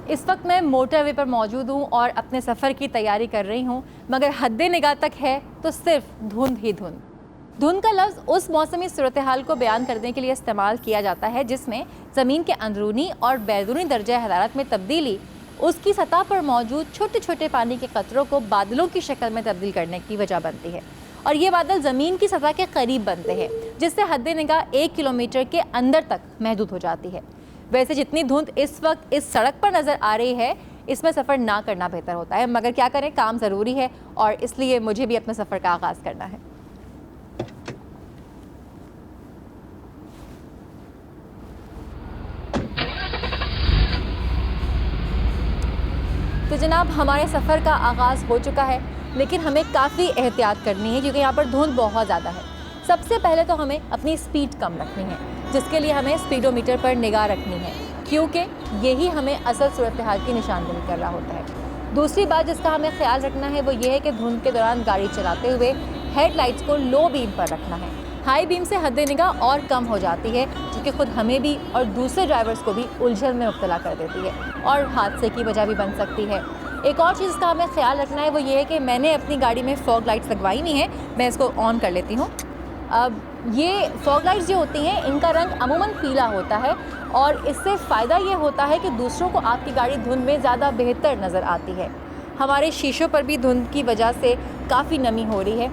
इस वक्त मैं मोटरवे पर मौजूद हूँ और अपने सफ़र की तैयारी कर रही हूँ, मगर हद्दे निगाह तक है तो सिर्फ धुंध ही धुंध। धुंध का लफ्ज़ उस मौसमी सूरत हाल को बयान करने के लिए इस्तेमाल किया जाता है जिसमें ज़मीन के अंदरूनी और बैरूनी दर्जा हरारत में तब्दीली उसकी सतह पर मौजूद छोटे छोटे पानी के कतरों को बादलों की शक्ल में तब्दील करने की वजह बनती है। और ये बादल ज़मीन की सतह के करीब बनते हैं, जिससे हद्दे निगाह 1 किलोमीटर के अंदर तक महदूद हो जाती है। वैसे जितनी धुंध इस वक्त इस सड़क पर नज़र आ रही है, इसमें सफ़र ना करना बेहतर होता है, मगर क्या करें, काम ज़रूरी है और इसलिए मुझे भी अपने सफ़र का आगाज़ करना है। तो जनाब, हमारे सफ़र का आगाज़ हो चुका है, लेकिन हमें काफ़ी एहतियात करनी है क्योंकि यहाँ पर धुंध बहुत ज़्यादा है। सबसे पहले तो हमें अपनी स्पीड कम रखनी है, जिसके लिए हमें स्पीडोमीटर पर निगाह रखनी है क्योंकि यही हमें असल सूरत हाल की निशानदेही कर रहा होता है। दूसरी बात जिसका हमें ख्याल रखना है वो ये है कि धुंध के दौरान गाड़ी चलाते हुए हेडलाइट्स को लो बीम पर रखना है। हाई बीम से हद्दे निगाह और कम हो जाती है, जो कि खुद हमें भी और दूसरे ड्राइवर्स को भी उलझन में मुब्तला कर देती है और हादसे की वजह भी बन सकती है। एक और चीज़ का हमें ख्याल रखना है वो ये है कि मैंने अपनी गाड़ी में फॉग लाइट्स लगवाई नहीं है, मैं इसको ऑन कर लेती हूँ। अब ये फॉग लाइट्स जो होती हैं इनका रंग अमूमन पीला होता है और इससे फ़ायदा ये होता है कि दूसरों को आपकी गाड़ी धुंध में ज़्यादा बेहतर नज़र आती है। हमारे शीशों पर भी धुंध की वजह से काफ़ी नमी हो रही है,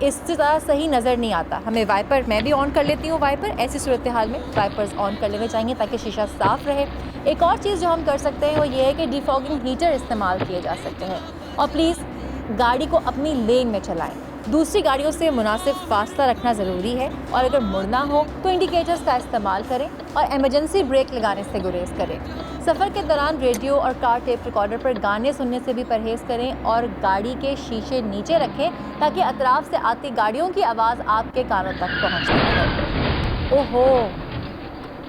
इससे ज़्यादा सही नज़र नहीं आता। हमें वाइपर, मैं भी ऑन कर लेती हूँ वाइपर, ऐसी सूरत हाल में वाइपर्स ऑन कर लेने चाहिए ताकि शीशा साफ़ रहे। एक और चीज़ जो हम कर सकते हैं वो ये है कि डिफॉगिंग हीटर इस्तेमाल किए जा सकते हैं। और प्लीज़ गाड़ी को अपनी लेन में चलाएं, दूसरी गाड़ियों से मुनासिब फासला रखना ज़रूरी है और अगर मुड़ना हो तो इंडिकेटर्स का इस्तेमाल करें और एमरजेंसी ब्रेक लगाने से गुरेज करें। सफ़र के दौरान रेडियो और कार टेप रिकॉर्डर पर गाने सुनने से भी परहेज़ करें और गाड़ी के शीशे नीचे रखें ताकि अतराफ से आती गाड़ियों की आवाज़ आपके कानों तक पहुँच सके। ओहो,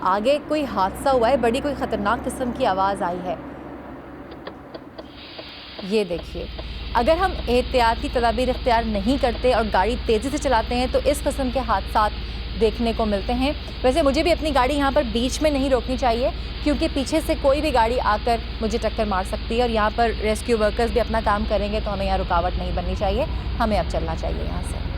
आगे कोई हादसा हुआ है, बड़ी कोई ख़तरनाक किस्म की आवाज़ आई है। ये देखिए, अगर हम एहतियाती तदाबीर इख्तियार नहीं करते और गाड़ी तेज़ी से चलाते हैं तो इस किस्म के हादसात देखने को मिलते हैं। वैसे मुझे भी अपनी गाड़ी यहाँ पर बीच में नहीं रोकनी चाहिए क्योंकि पीछे से कोई भी गाड़ी आकर मुझे टक्कर मार सकती है और यहाँ पर रेस्क्यू वर्कर्स भी अपना काम करेंगे, तो हमें यहाँ रुकावट नहीं बननी चाहिए। हमें अब चलना चाहिए यहाँ से।